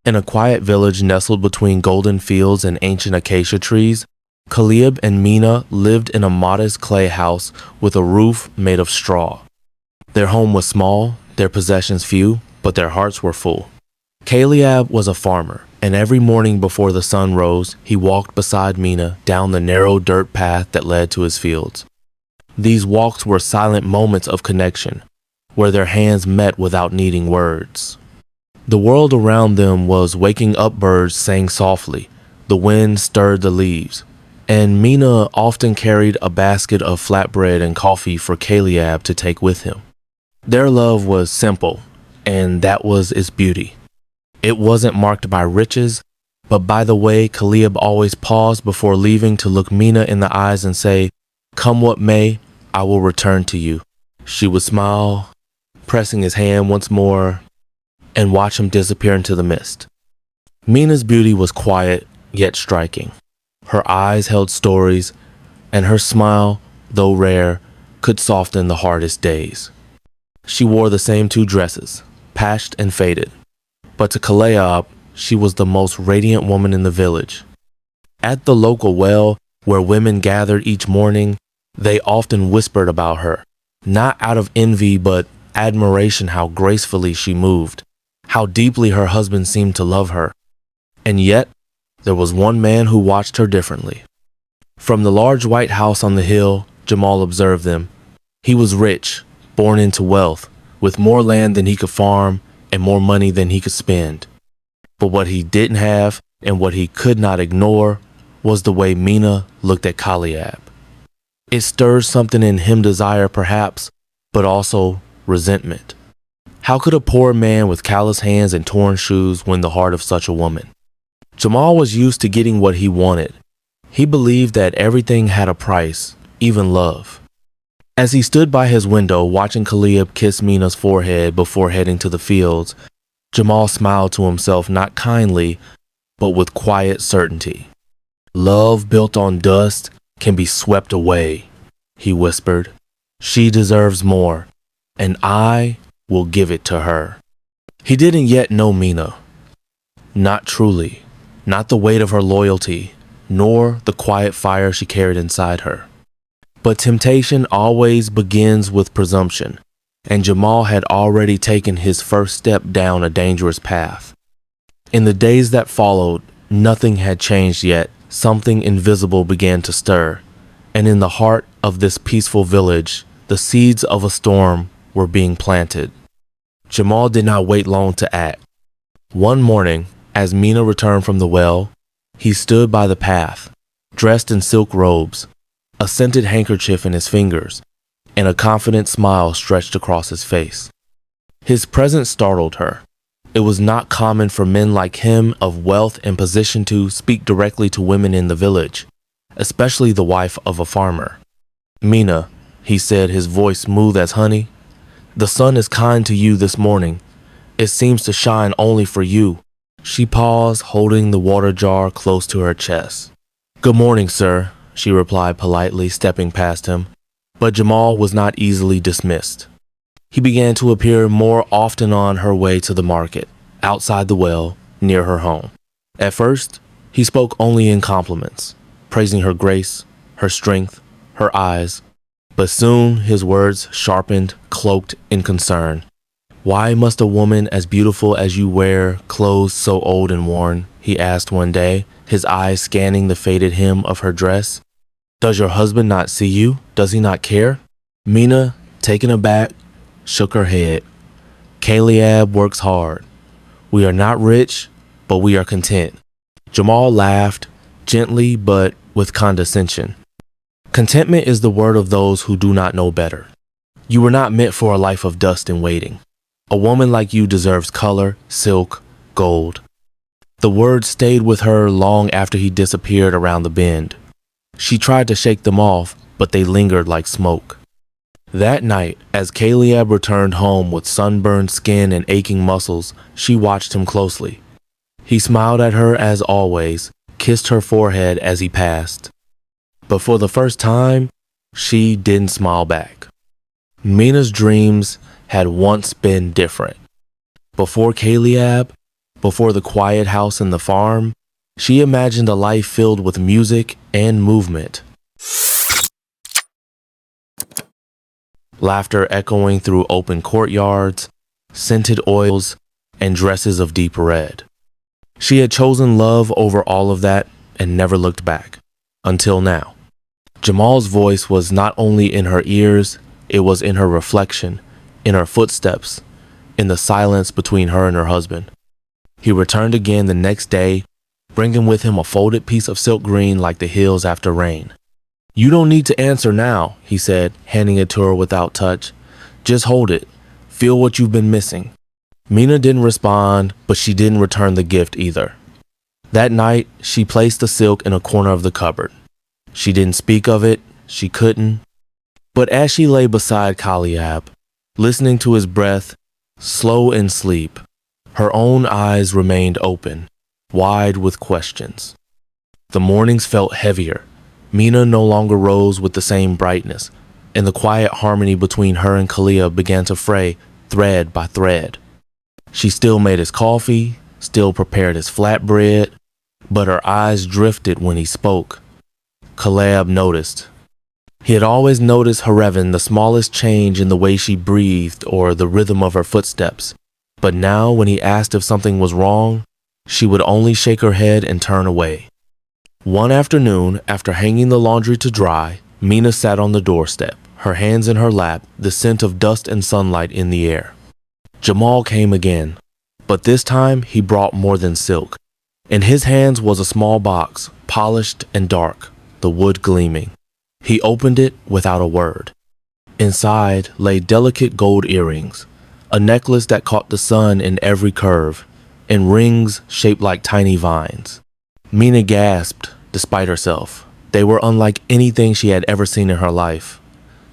In a quiet village nestled between golden fields and ancient acacia trees, Caleb and Mina lived in a modest clay house with a roof made of straw. Their home was small, their possessions few, but their hearts were full. Caleb was a farmer, and every morning before the sun rose, he walked beside Mina down the narrow dirt path that led to his fields. These walks were silent moments of connection, where their hands met without needing words. The world around them was waking up. Birds sang softly, the wind stirred the leaves, and Mina often carried a basket of flatbread and coffee for Caleb to take with him. Their love was simple, and that was its beauty. It wasn't marked by riches, but by the way Caleb always paused before leaving to look Mina in the eyes and say, "Come what may, I will return to you." She would smile, pressing his hand once more, and watch him disappear into the mist. Mina's beauty was quiet yet striking. Her eyes held stories, and her smile, though rare, could soften the hardest days. She wore the same two dresses, patched and faded, but to Caleb, she was the most radiant woman in the village. At the local well, where women gathered each morning, they often whispered about her, not out of envy but admiration. How gracefully she moved, how deeply her husband seemed to love her. And yet, there was one man who watched her differently. From the large white house on the hill, Jamal observed them. He was rich, born into wealth, with more land than he could farm and more money than he could spend. But what he didn't have, and what he could not ignore, was the way Mina looked at Caleb. It stirred something in him, desire perhaps, but also resentment. How could a poor man with callous hands and torn shoes win the heart of such a woman? Jamal was used to getting what he wanted. He believed that everything had a price, even love. As he stood by his window watching Caleb kiss Mina's forehead before heading to the fields, Jamal smiled to himself, not kindly, but with quiet certainty. "Love built on dust can be swept away," he whispered. "She deserves more, and I will give it to her." He didn't yet know Mina. Not truly. Not the weight of her loyalty, nor the quiet fire she carried inside her. But temptation always begins with presumption, and Jamal had already taken his first step down a dangerous path. In the days that followed, nothing had changed yet. Something invisible began to stir, and in the heart of this peaceful village, the seeds of a storm were being planted. Jamal did not wait long to act. One morning, as Mina returned from the well, he stood by the path, dressed in silk robes, a scented handkerchief in his fingers, and a confident smile stretched across his face. His presence startled her. It was not common for men like him of wealth and position to speak directly to women in the village, especially the wife of a farmer. "Mina," he said, his voice smooth as honey, "the sun is kind to you this morning. It seems to shine only for you." She paused, holding the water jar close to her chest. "Good morning, sir," she replied politely, stepping past him. But Jamal was not easily dismissed. He began to appear more often on her way to the market, outside the well, near her home. At first, he spoke only in compliments, praising her grace, her strength, her eyes. But soon his words sharpened, cloaked in concern. "Why must a woman as beautiful as you wear clothes so old and worn?" he asked one day, his eyes scanning the faded hem of her dress. "Does your husband not see you? Does he not care?" Mina, taken aback, shook her head. "Caleb works hard. We are not rich, but we are content." Jamal laughed, gently but with condescension. Contentment is the word of those who do not know better. You were not meant for a life of dust and waiting. A woman like you deserves color, silk, gold. The words stayed with her long after he disappeared around the bend. She tried to shake them off, but they lingered like smoke. That night, as Caleb returned home with sunburned skin and aching muscles, she watched him closely. He smiled at her as always, kissed her forehead as he passed. But for the first time, she didn't smile back. Mina's dreams had once been different. Before Caleb, Before the quiet house and the farm, she imagined a life filled with music and movement. Laughter echoing through open courtyards, scented oils, and dresses of deep red. She had chosen love over all of that and never looked back. Until now. Jamal's voice was not only in her ears, it was in her reflection, in her footsteps, in the silence between her and her husband. He returned again the next day, bringing with him a folded piece of silk green like the hills after rain. "You don't need to answer now," he said, handing it to her without touch. "Just hold it. Feel what you've been missing." Mina didn't respond, but she didn't return the gift either. That night, she placed the silk in a corner of the cupboard. She didn't speak of it, she couldn't. But as she lay beside Kaliab, listening to his breath, slow in sleep, her own eyes remained open, wide with questions. The mornings felt heavier. Mina no longer rose with the same brightness, and the quiet harmony between her and Kaliab began to fray thread by thread. She still made his coffee, still prepared his flatbread, but her eyes drifted when he spoke. Kaliab noticed. He had always noticed Herevin the smallest change in the way she breathed or the rhythm of her footsteps, but now when he asked if something was wrong, she would only shake her head and turn away. One afternoon, after hanging the laundry to dry, Mina sat on the doorstep, her hands in her lap, the scent of dust and sunlight in the air. Jamal came again, but this time he brought more than silk. In his hands was a small box, polished and dark, the wood gleaming. He opened it without a word. Inside lay delicate gold earrings, a necklace that caught the sun in every curve, and rings shaped like tiny vines. Mina gasped, despite herself. They were unlike anything she had ever seen in her life.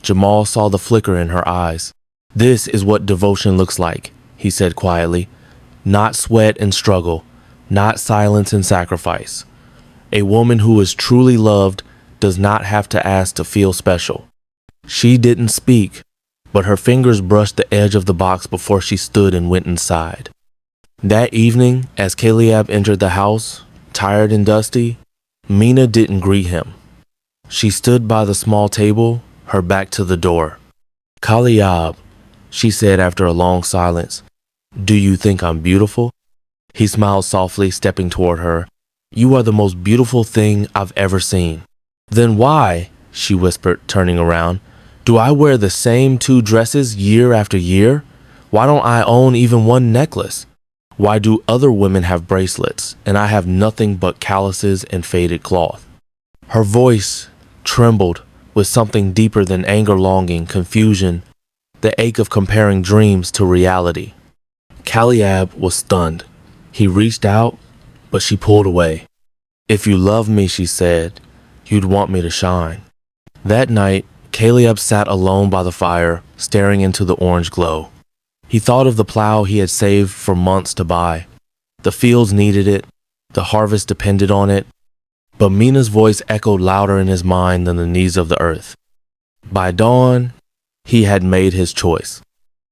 Jamal saw the flicker in her eyes. "This is what devotion looks like," he said quietly. "Not sweat and struggle, not silence and sacrifice. A woman who is truly loved does not have to ask to feel special." She didn't speak, but her fingers brushed the edge of the box before she stood and went inside. That evening, as Kaliab entered the house, tired and dusty, Mina didn't greet him. She stood by the small table, her back to the door. "Kaliab," she said after a long silence, "do you think I'm beautiful?" He smiled softly, stepping toward her. "You are the most beautiful thing I've ever seen." "Then why," she whispered, turning around, "do I wear the same 2 dresses year after year? Why don't I own even one necklace? Why do other women have bracelets, and I have nothing but calluses and faded cloth?" Her voice trembled with something deeper than anger, longing, confusion, the ache of comparing dreams to reality. Kaliab was stunned. He reached out, but she pulled away. "If you love me," she said, "you'd want me to shine." That night, Kaliab sat alone by the fire, staring into the orange glow. He thought of the plow he had saved for months to buy. The fields needed it, the harvest depended on it, but Mina's voice echoed louder in his mind than the needs of the earth. By dawn, he had made his choice.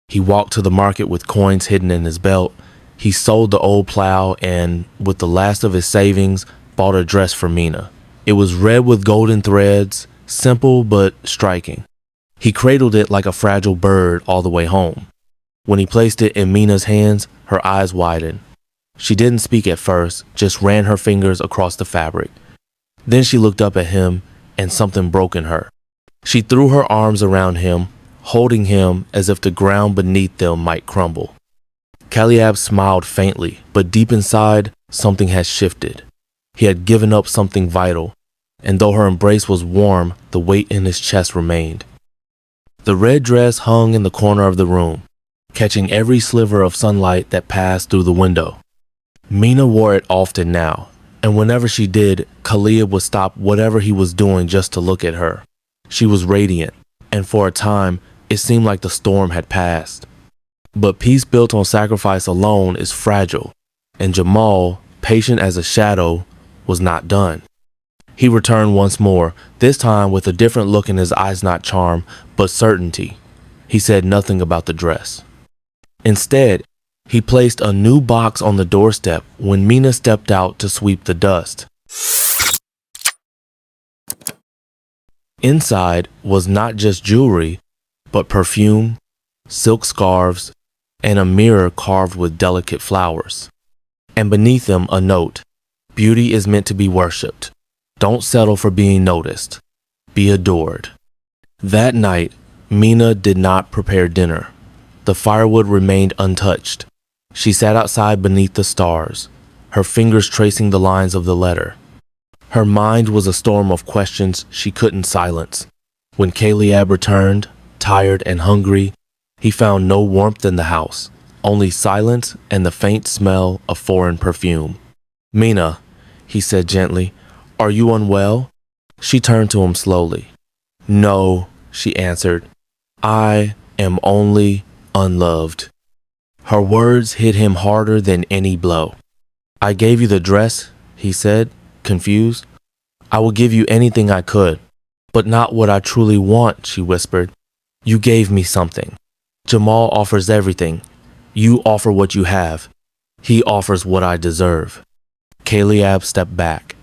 He walked to the market with coins hidden in his belt. He sold the old plow and, with the last of his savings, bought a dress for Mina. It was red with golden threads, simple but striking. He cradled it like a fragile bird all the way home. When he placed it in Mina's hands, her eyes widened. She didn't speak at first, just ran her fingers across the fabric. Then she looked up at him, and something broke in her. She threw her arms around him, holding him as if the ground beneath them might crumble. Kaliab smiled faintly, but deep inside, something had shifted. He had given up something vital, and though her embrace was warm, the weight in his chest remained. The red dress hung in the corner of the room, catching every sliver of sunlight that passed through the window. Mina wore it often now, and whenever she did, Kaliab would stop whatever he was doing just to look at her. She was radiant, and for a time, it seemed like the storm had passed. But peace built on sacrifice alone is fragile, and Jamal, patient as a shadow, was not done. He returned once more, this time with a different look in his eyes, not charm, but certainty. He said nothing about the dress. Instead, He placed a new box on the doorstep when Mina stepped out to sweep the dust. Inside was not just jewelry, but perfume, silk scarves, and a mirror carved with delicate flowers. And beneath them a note: "Beauty is meant to be worshipped. Don't settle for being noticed. Be adored." That night, Mina did not prepare dinner. The firewood remained untouched. She sat outside beneath the stars, her fingers tracing the lines of the letter. Her mind was a storm of questions she couldn't silence. When Caleb returned, tired and hungry, he found no warmth in the house, only silence and the faint smell of foreign perfume. "Mina," he said gently, "are you unwell?" She turned to him slowly. "No," she answered. "I am only unloved." Her words hit him harder than any blow. "I gave you the dress," he said, confused. "I would give you anything I could, but not what I truly want," she whispered. "You gave me something. Jamal offers everything. You offer what you have. He offers what I deserve." Caleb stepped back.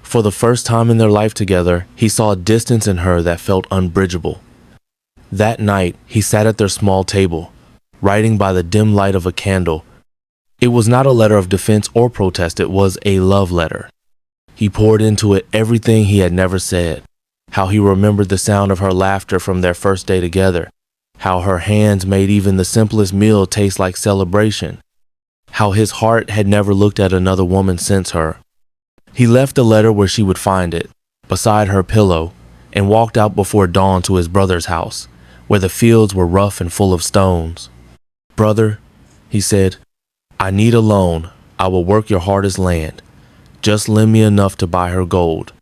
For the first time in their life together, he saw a distance in her that felt unbridgeable. That night, he sat at their small table, writing by the dim light of a candle. It was not a letter of defense or protest, it was a love letter. He poured into it everything he had never said, how he remembered the sound of her laughter from their first day together, how her hands made even the simplest meal taste like celebration, how his heart had never looked at another woman since her. He left the letter where she would find it, beside her pillow, and walked out before dawn to his brother's house, where the fields were rough and full of stones. "Brother," he said, "I need a loan. I will work your hardest land. Just lend me enough to buy her gold.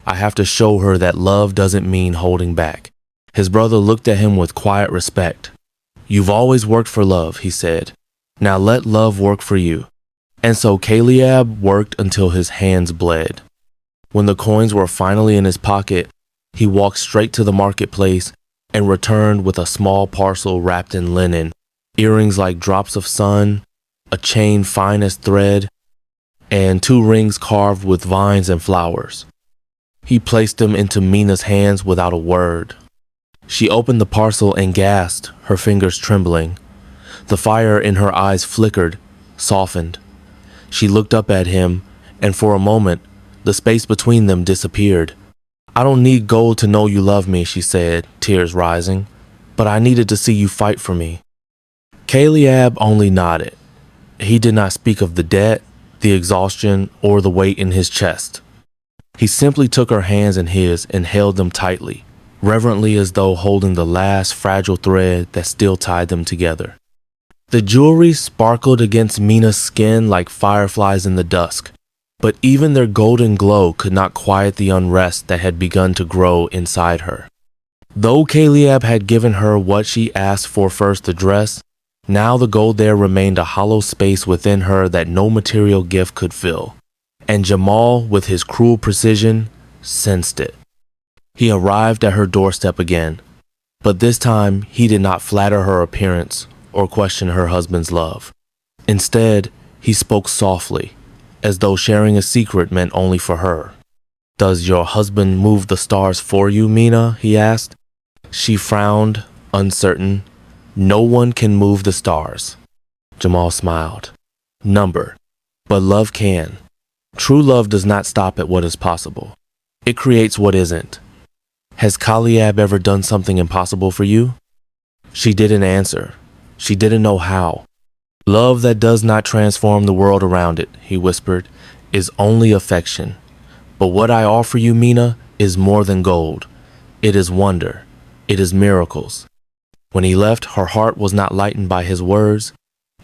I have to show her that love doesn't mean holding back." His brother looked at him with quiet respect. "You've always worked for love," he said. "Now let love work for you." And so Caleb worked until his hands bled. When the coins were finally in his pocket, he walked straight to the marketplace and returned with a small parcel wrapped in linen, earrings like drops of sun, a chain fine as thread, and 2 rings carved with vines and flowers. He placed them into Mina's hands without a word. She opened the parcel and gasped, her fingers trembling. The fire in her eyes flickered, softened. She looked up at him, and for a moment, the space between them disappeared. "I don't need gold to know you love me," she said, tears rising, "but I needed to see you fight for me." Caleb only nodded. He did not speak of the debt, the exhaustion, or the weight in his chest. He simply took her hands in his and held them tightly, reverently, as though holding the last fragile thread that still tied them together. The jewelry sparkled against Mina's skin like fireflies in the dusk, but even their golden glow could not quiet the unrest that had begun to grow inside her. Though Caleb had given her what she asked for first, the dress, now the gold there remained a hollow space within her that no material gift could fill. And Jamal, with his cruel precision, sensed it. He arrived at her doorstep again, but this time he did not flatter her appearance or question her husband's love. Instead, he spoke softly, as though sharing a secret meant only for her. "Does your husband move the stars for you, Mina?" he asked. She frowned, uncertain. "No one can move the stars." Jamal smiled. "Number, but love can. True love does not stop at what is possible. It creates what isn't. Has Caleb ever done something impossible for you?" She didn't answer. She didn't know how. "Love that does not transform the world around it," he whispered, "is only affection. But what I offer you, Mina, is more than gold. It is wonder. It is miracles." When he left, her heart was not lightened by his words,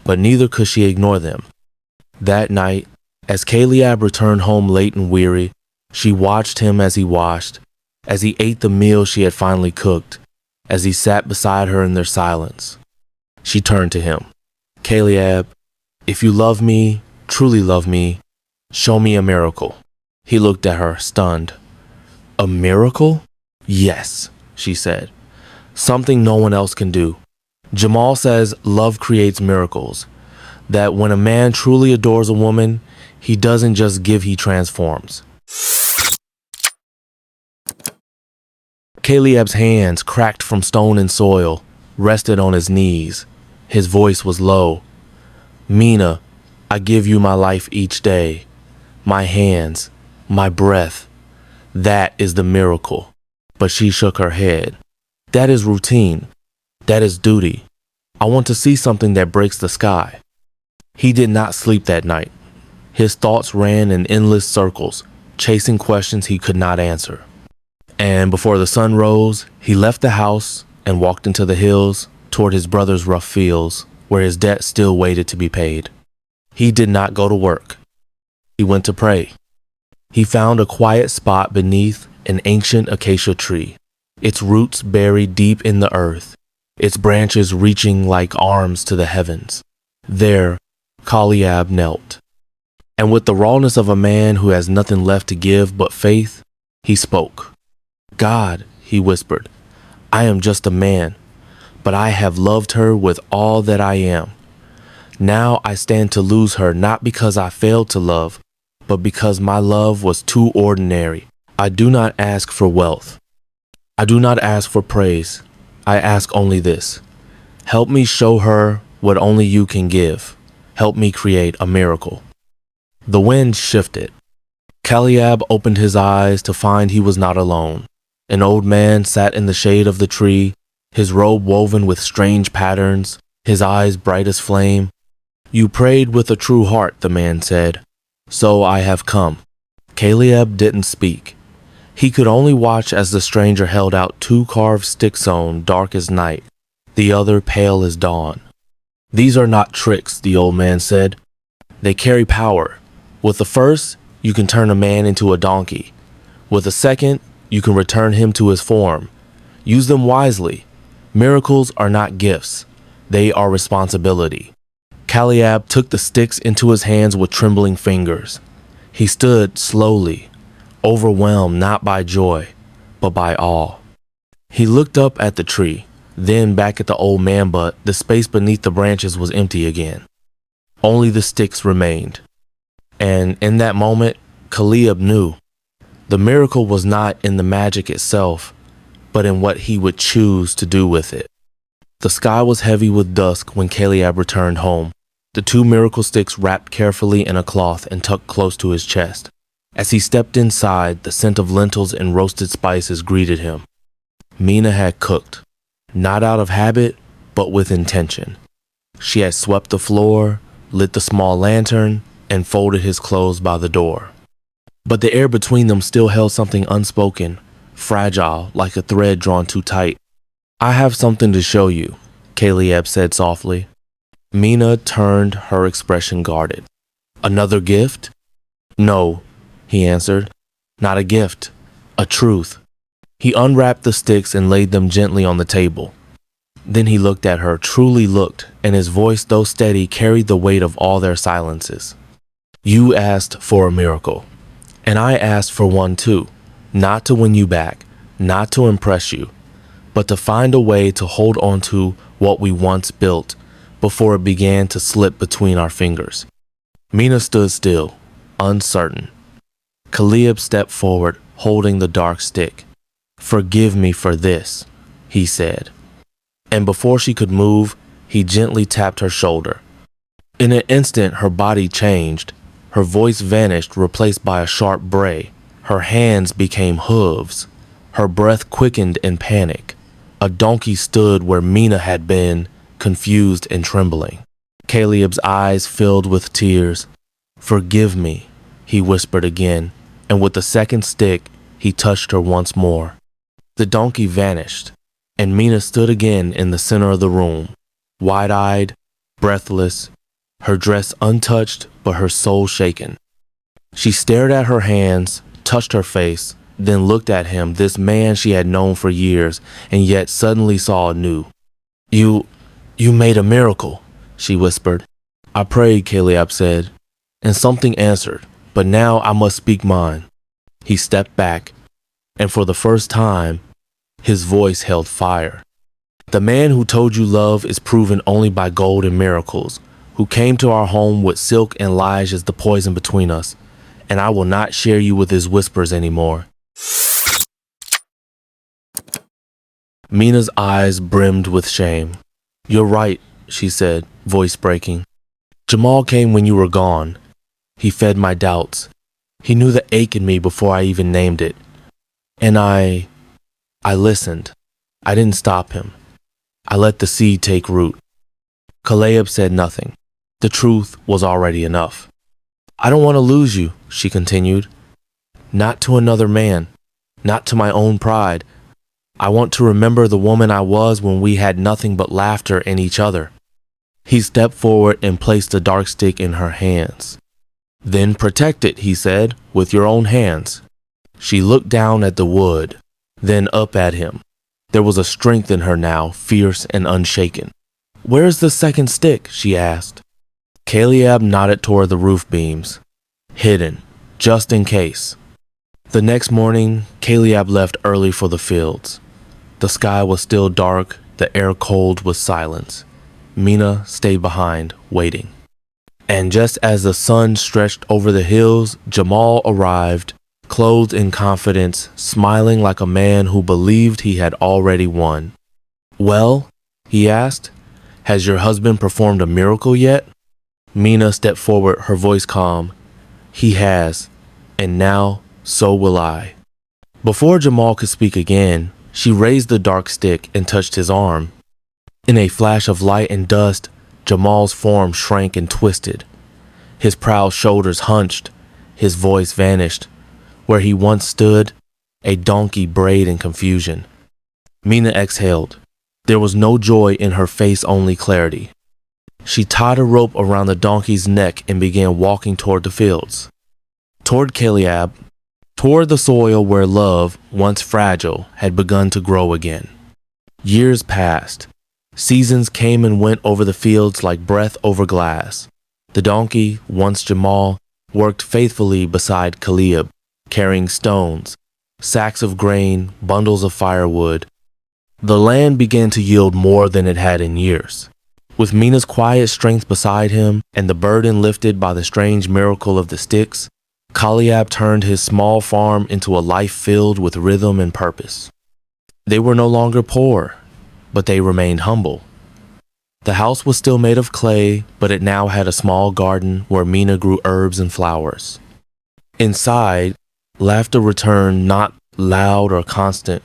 but neither could she ignore them. That night, as Caleb returned home late and weary, she watched him as he washed, as he ate the meal she had finally cooked, as he sat beside her in their silence. She turned to him. "Caleb, if you love me, truly love me, show me a miracle." He looked at her, stunned. "A miracle?" "Yes," she said. "Something no one else can do. Jamal says love creates miracles, that when a man truly adores a woman, he doesn't just give, he transforms. Caleb's hands, cracked from stone and soil, rested on his knees. His voice was low. Mina, I give you my life each day, my hands, my breath. That is the miracle. But she shook her head. That is routine. That is duty. I want to see something that breaks the sky. He did not sleep that night. His thoughts ran in endless circles, chasing questions he could not answer. And before the sun rose, he left the house and walked into the hills toward his brother's rough fields, where his debt still waited to be paid. He did not go to work. He went to pray. He found a quiet spot beneath an ancient acacia tree, its roots buried deep in the earth, its branches reaching like arms to the heavens. There, Caleb knelt. And with the rawness of a man who has nothing left to give but faith, he spoke. God, he whispered, I am just a man, but I have loved her with all that I am. Now I stand to lose her not because I failed to love, but because my love was too ordinary. I do not ask for wealth. I do not ask for praise. I ask only this. Help me show her what only you can give. Help me create a miracle. The wind shifted. Caleb opened his eyes to find he was not alone. An old man sat in the shade of the tree, his robe woven with strange patterns, his eyes bright as flame. You prayed with a true heart, the man said. So I have come. Caleb didn't speak. He could only watch as the stranger held out two carved stick-stone, dark as night, the other pale as dawn. These are not tricks, the old man said. They carry power. With the first, you can turn a man into a donkey. With the second, you can return him to his form. Use them wisely. Miracles are not gifts. They are responsibility. Caleb took the sticks into his hands with trembling fingers. He stood slowly, overwhelmed not by joy, but by awe. He looked up at the tree, then back at the old man, but the space beneath the branches was empty again. Only the sticks remained. And in that moment, Caleb knew. The miracle was not in the magic itself, but in what he would choose to do with it. The sky was heavy with dusk when Caleb returned home, the two miracle sticks wrapped carefully in a cloth and tucked close to his chest. As he stepped inside, the scent of lentils and roasted spices greeted him. Mina had cooked, not out of habit, but with intention. She had swept the floor, lit the small lantern, and folded his clothes by the door. But the air between them still held something unspoken, fragile, like a thread drawn too tight. I have something to show you, Caleb said softly. Mina turned, her expression guarded. Another gift? No, he answered. Not a gift, a truth. He unwrapped the sticks and laid them gently on the table. Then he looked at her, truly looked, and his voice, though steady, carried the weight of all their silences. You asked for a miracle, and I asked for one too, not to win you back, not to impress you, but to find a way to hold on to what we once built before it began to slip between our fingers. Mina stood still, uncertain. Caleb stepped forward, holding the dark stick. Forgive me for this, he said. And before she could move, he gently tapped her shoulder. In an instant, her body changed. Her voice vanished, replaced by a sharp bray. Her hands became hooves. Her breath quickened in panic. A donkey stood where Mina had been, confused and trembling. Caleb's eyes filled with tears. Forgive me, he whispered again, and with the second stick, he touched her once more. The donkey vanished, and Mina stood again in the center of the room, wide-eyed, breathless, her dress untouched but her soul shaken. She stared at her hands, touched her face, then looked at him, this man she had known for years, and yet suddenly saw anew. You made a miracle, she whispered. I prayed, Caleb said, and something answered, but now I must speak mine. He stepped back, and for the first time, his voice held fire. The man who told you love is proven only by gold and miracles, who came to our home with silk and lies as the poison between us, and I will not share you with his whispers anymore. Mina's eyes brimmed with shame. You're right, she said, voice breaking. Jamal came when you were gone. He fed my doubts. He knew the ache in me before I even named it. And I listened. I didn't stop him. I let the seed take root. Caleb said nothing. The truth was already enough. I don't want to lose you, she continued. Not to another man. Not to my own pride. I want to remember the woman I was when we had nothing but laughter in each other. He stepped forward and placed the dark stick in her hands. Then protect it, he said, with your own hands. She looked down at the wood, then up at him. There was a strength in her now, fierce and unshaken. Where's the second stick? She asked. Caleb nodded toward the roof beams. Hidden, just in case. The next morning, Caleb left early for the fields. The sky was still dark, the air cold with silence. Mina stayed behind, waiting. And just as the sun stretched over the hills, Jamal arrived, clothed in confidence, smiling like a man who believed he had already won. Well, he asked, has your husband performed a miracle yet? Mina stepped forward, her voice calm. He has, and now so will I. Before Jamal could speak again, she raised the dark stick and touched his arm. In a flash of light and dust, Jamal's form shrank and twisted. His proud shoulders hunched, his voice vanished. Where he once stood, a donkey brayed in confusion. Mina exhaled. There was no joy in her face, only clarity. She tied a rope around the donkey's neck and began walking toward the fields. Toward Caleb, toward the soil where love, once fragile, had begun to grow again. Years passed. Seasons came and went over the fields like breath over glass. The donkey, once Jamal, worked faithfully beside Caleb, carrying stones, sacks of grain, bundles of firewood. The land began to yield more than it had in years. With Mina's quiet strength beside him and the burden lifted by the strange miracle of the sticks, Caleb turned his small farm into a life filled with rhythm and purpose. They were no longer poor, but they remained humble. The house was still made of clay, but it now had a small garden where Mina grew herbs and flowers. Inside, laughter returned, not loud or constant,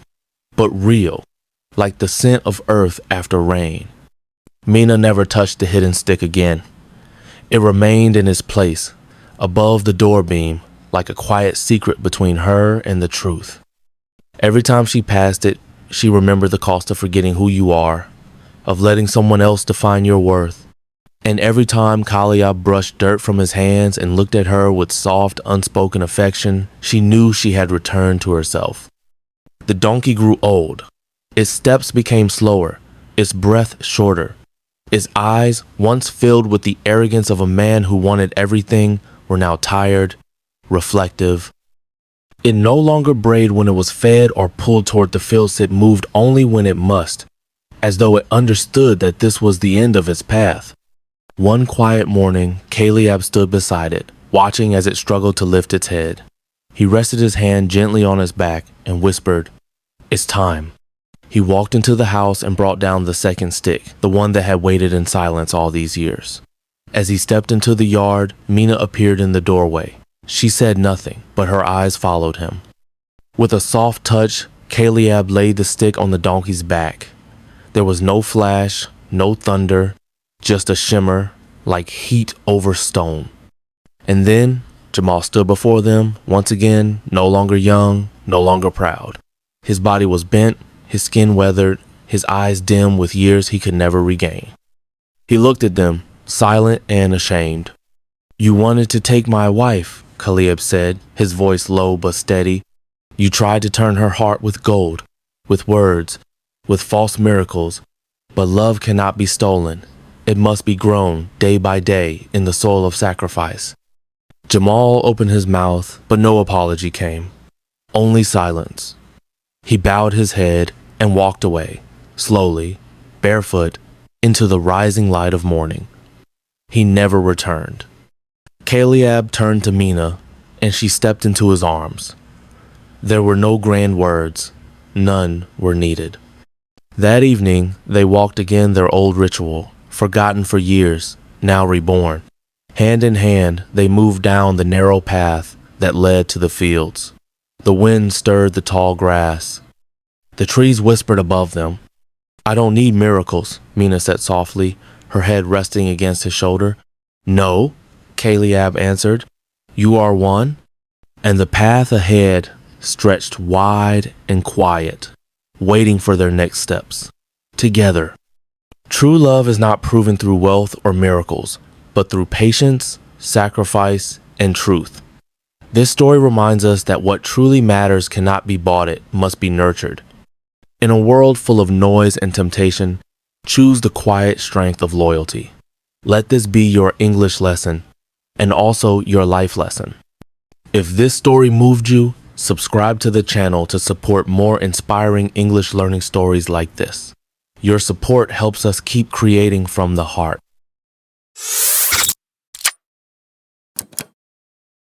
but real, like the scent of earth after rain. Mina never touched the hidden stick again. It remained in its place, above the door beam, like a quiet secret between her and the truth. Every time she passed it, she remembered the cost of forgetting who you are, of letting someone else define your worth. And every time Caleb brushed dirt from his hands and looked at her with soft, unspoken affection, she knew she had returned to herself. The donkey grew old. Its steps became slower, its breath shorter. Its eyes, once filled with the arrogance of a man who wanted everything, were now tired, reflective. It no longer brayed when it was fed or pulled toward the fields. It moved only when it must, as though it understood that this was the end of its path. One quiet morning, Caleb stood beside it, watching as it struggled to lift its head. He rested his hand gently on its back and whispered, "It's time." He walked into the house and brought down the second stick, the one that had waited in silence all these years. As he stepped into the yard, Mina appeared in the doorway. She said nothing, but her eyes followed him. With a soft touch, Caleb laid the stick on the donkey's back. There was no flash, no thunder, just a shimmer, like heat over stone. And then Jamal stood before them, once again, no longer young, no longer proud. His body was bent, his skin weathered, his eyes dim with years he could never regain. He looked at them, silent and ashamed. "You wanted to take my wife," Caleb said, his voice low but steady. "You tried to turn her heart with gold, with words, with false miracles, but love cannot be stolen. It must be grown day by day in the soil of sacrifice." Jamal opened his mouth, but no apology came, only silence. He bowed his head and walked away, slowly, barefoot, into the rising light of morning. He never returned. Caleb turned to Mina, and she stepped into his arms. There were no grand words. None were needed. That evening, they walked again their old ritual, forgotten for years, now reborn. Hand in hand, they moved down the narrow path that led to the fields. The wind stirred the tall grass. The trees whispered above them. I don't need miracles, Mina said softly, her head resting against his shoulder. No, Caleb answered. You are one. And the path ahead stretched wide and quiet, waiting for their next steps. Together. True love is not proven through wealth or miracles, but through patience, sacrifice, and truth. This story reminds us that what truly matters cannot be bought, it must be nurtured. In a world full of noise and temptation, choose the quiet strength of loyalty. Let this be your English lesson and also your life lesson. If this story moved you, subscribe to the channel to support more inspiring English learning stories like this. Your support helps us keep creating from the heart.